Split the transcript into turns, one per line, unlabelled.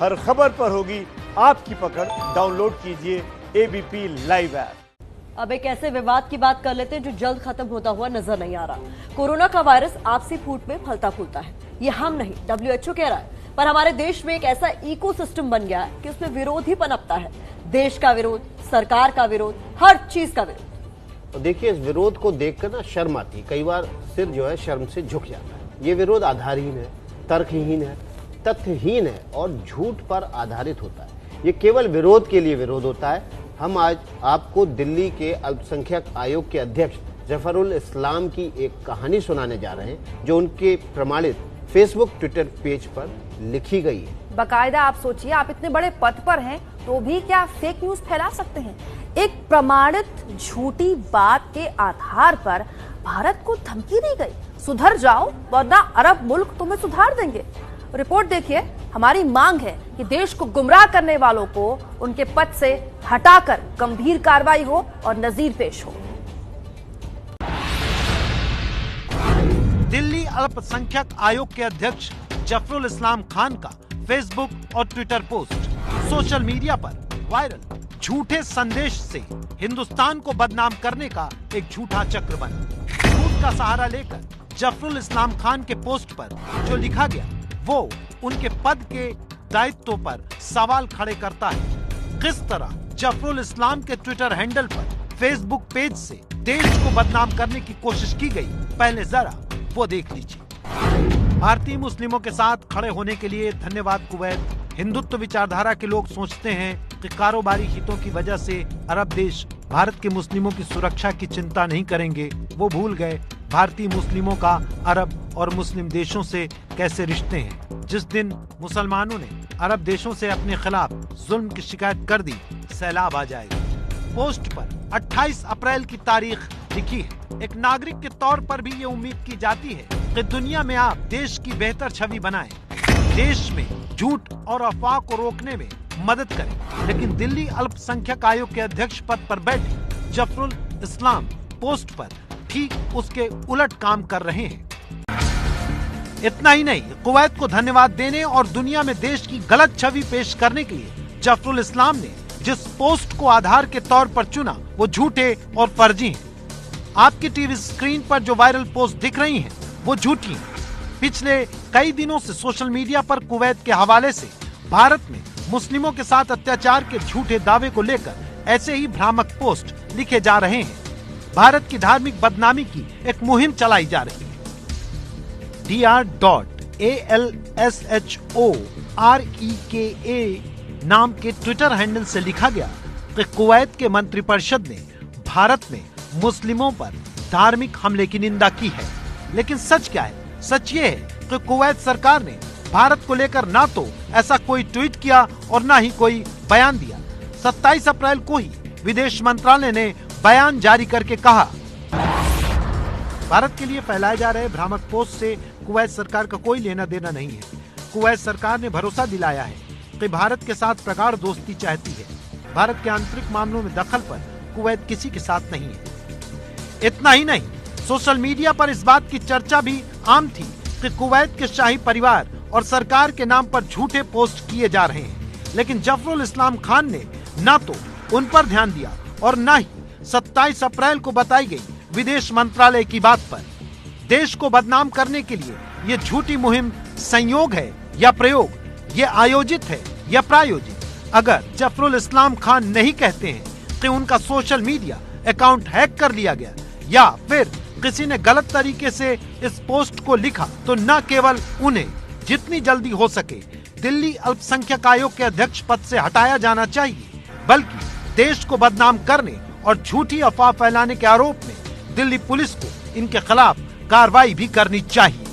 हर खबर पर होगी आपकी पकड़। डाउनलोड कीजिए एबीपी लाइव ऐप।
अब एक ऐसे विवाद की बात कर लेते हैं जो जल्द खत्म होता हुआ नजर नहीं आ रहा। कोरोना का वायरस आपसी फूट में फलता फूलता है। ये हम नहीं, WHO कह रहा है, पर हमारे देश में एक ऐसा इकोसिस्टम बन गया है कि उसमें विरोध ही पनपता है। देश का विरोध, सरकार का विरोध, हर चीज का विरोध।
तो देखिए, इस विरोध को देखकर ना शर्म आती है। कई बार सिर जो है शर्म से झुक जाता है। ये विरोध आधारहीन है, तर्कहीन है, तथ्यहीन है और झूठ पर आधारित होता है। ये केवल विरोध के लिए विरोध होता है। हम आज आपको दिल्ली के अल्पसंख्यक आयोग के अध्यक्ष जफरुल इस्लाम की एक कहानी सुनाने जा रहे हैं, जो उनके प्रमाणित फेसबुक ट्विटर पेज पर लिखी गई है।
बाकायदा आप सोचिए, आप इतने बड़े पद पर हैं तो भी क्या फेक न्यूज फैला सकते हैं? एक प्रमाणित झूठी बात के आधार पर भारत को धमकी दी गई, सुधर जाओ वरना अरब मुल्क तुम्हें सुधार देंगे। रिपोर्ट देखिए। हमारी मांग है कि देश को गुमराह करने वालों को उनके पद से हटाकर गंभीर कार्रवाई हो और नजीर पेश हो।
दिल्ली अल्पसंख्यक आयोग के अध्यक्ष जफरुल इस्लाम खान का फेसबुक और ट्विटर पोस्ट सोशल मीडिया पर वायरल। झूठे संदेश से हिंदुस्तान को बदनाम करने का एक झूठा चक्र बना। झूठ का सहारा लेकर जफरुल इस्लाम खान के पोस्ट पर जो लिखा गया वो उनके पद के दायित्व पर सवाल खड़े करता है। किस तरह जफरुल इस्लाम के ट्विटर हैंडल पर फेसबुक पेज से देश को बदनाम करने की कोशिश की गई, पहले जरा वो देख लीजिए। भारतीय मुस्लिमों के साथ खड़े होने के लिए धन्यवाद कुवैत। हिंदुत्व विचारधारा के लोग सोचते हैं कि कारोबारी हितों की वजह से अरब देश भारत के मुस्लिमों की सुरक्षा की चिंता नहीं करेंगे। वो भूल गए भारतीय मुस्लिमों का अरब और मुस्लिम देशों से कैसे रिश्ते हैं। जिस दिन मुसलमानों ने अरब देशों से अपने खिलाफ जुल्म की शिकायत कर दी, सैलाब आ जाएगा। पोस्ट पर 28 अप्रैल की तारीख लिखी है। एक नागरिक के तौर पर भी ये उम्मीद की जाती है कि दुनिया में आप देश की बेहतर छवि बनाएं, देश में झूठ और अफवाह को रोकने में मदद करें। लेकिन दिल्ली अल्पसंख्यक आयोग के अध्यक्ष पद पर बैठे जफरुल इस्लाम पोस्ट पर ठीक उसके उलट काम कर रहे हैं। इतना ही नहीं, कुवैत को धन्यवाद देने और दुनिया में देश की गलत छवि पेश करने के लिए जफरुल इस्लाम ने जिस पोस्ट को आधार के तौर पर चुना वो झूठे और फर्जी हैं। आपकी टीवी स्क्रीन पर जो वायरल पोस्ट दिख रही हैं वो झूठी हैं। पिछले कई दिनों से सोशल मीडिया पर कुवैत के हवाले से भारत में मुस्लिमों के साथ अत्याचार के झूठे दावे को लेकर ऐसे ही भ्रामक पोस्ट लिखे जा रहे हैं। भारत की धार्मिक बदनामी की एक मुहिम चलाई जा रही है। dr.alshoreka नाम के ट्विटर हैंडल से लिखा गया कि कुवैत के मंत्रिपरिषद ने भारत में मुस्लिमों पर धार्मिक हमले की निंदा की है। लेकिन सच क्या है? सच ये है कि कुवैत सरकार ने भारत को लेकर ना तो ऐसा कोई ट्वीट किया और ना ही कोई बयान दिया। 27 अप्रैल को ही विदेश मंत्रालय ने बयान जारी करके कहा, भारत के लिए फैलाए जा रहे भ्रामक पोस्ट से कुवैत सरकार का कोई लेना देना नहीं है। कुवैत सरकार ने भरोसा दिलाया है कि भारत के साथ प्रगाढ़ दोस्ती चाहती है। भारत के आंतरिक मामलों में दखल पर कुवैत किसी के साथ नहीं है। इतना ही नहीं, सोशल मीडिया पर इस बात की चर्चा भी आम थी कि कुवैत के शाही परिवार और सरकार के नाम पर झूठे पोस्ट किए जा रहे हैं। लेकिन जफरुल इस्लाम खान ने ना तो उन पर ध्यान दिया और न ही 27 अप्रैल को बताई गई विदेश मंत्रालय की बात पर। देश को बदनाम करने के लिए ये झूठी मुहिम संयोग है या प्रयोग, ये आयोजित है या प्रायोजित? अगर जफरुल इस्लाम खान नहीं कहते हैं कि उनका सोशल मीडिया अकाउंट हैक कर लिया गया या फिर किसी ने गलत तरीके से इस पोस्ट को लिखा, तो न केवल उन्हें जितनी जल्दी हो सके दिल्ली अल्पसंख्यक आयोग के अध्यक्ष पद से हटाया जाना चाहिए, बल्कि देश को बदनाम करने और झूठी अफवाह फैलाने के आरोप में दिल्ली पुलिस को इनके खिलाफ कार्रवाई भी करनी चाहिए।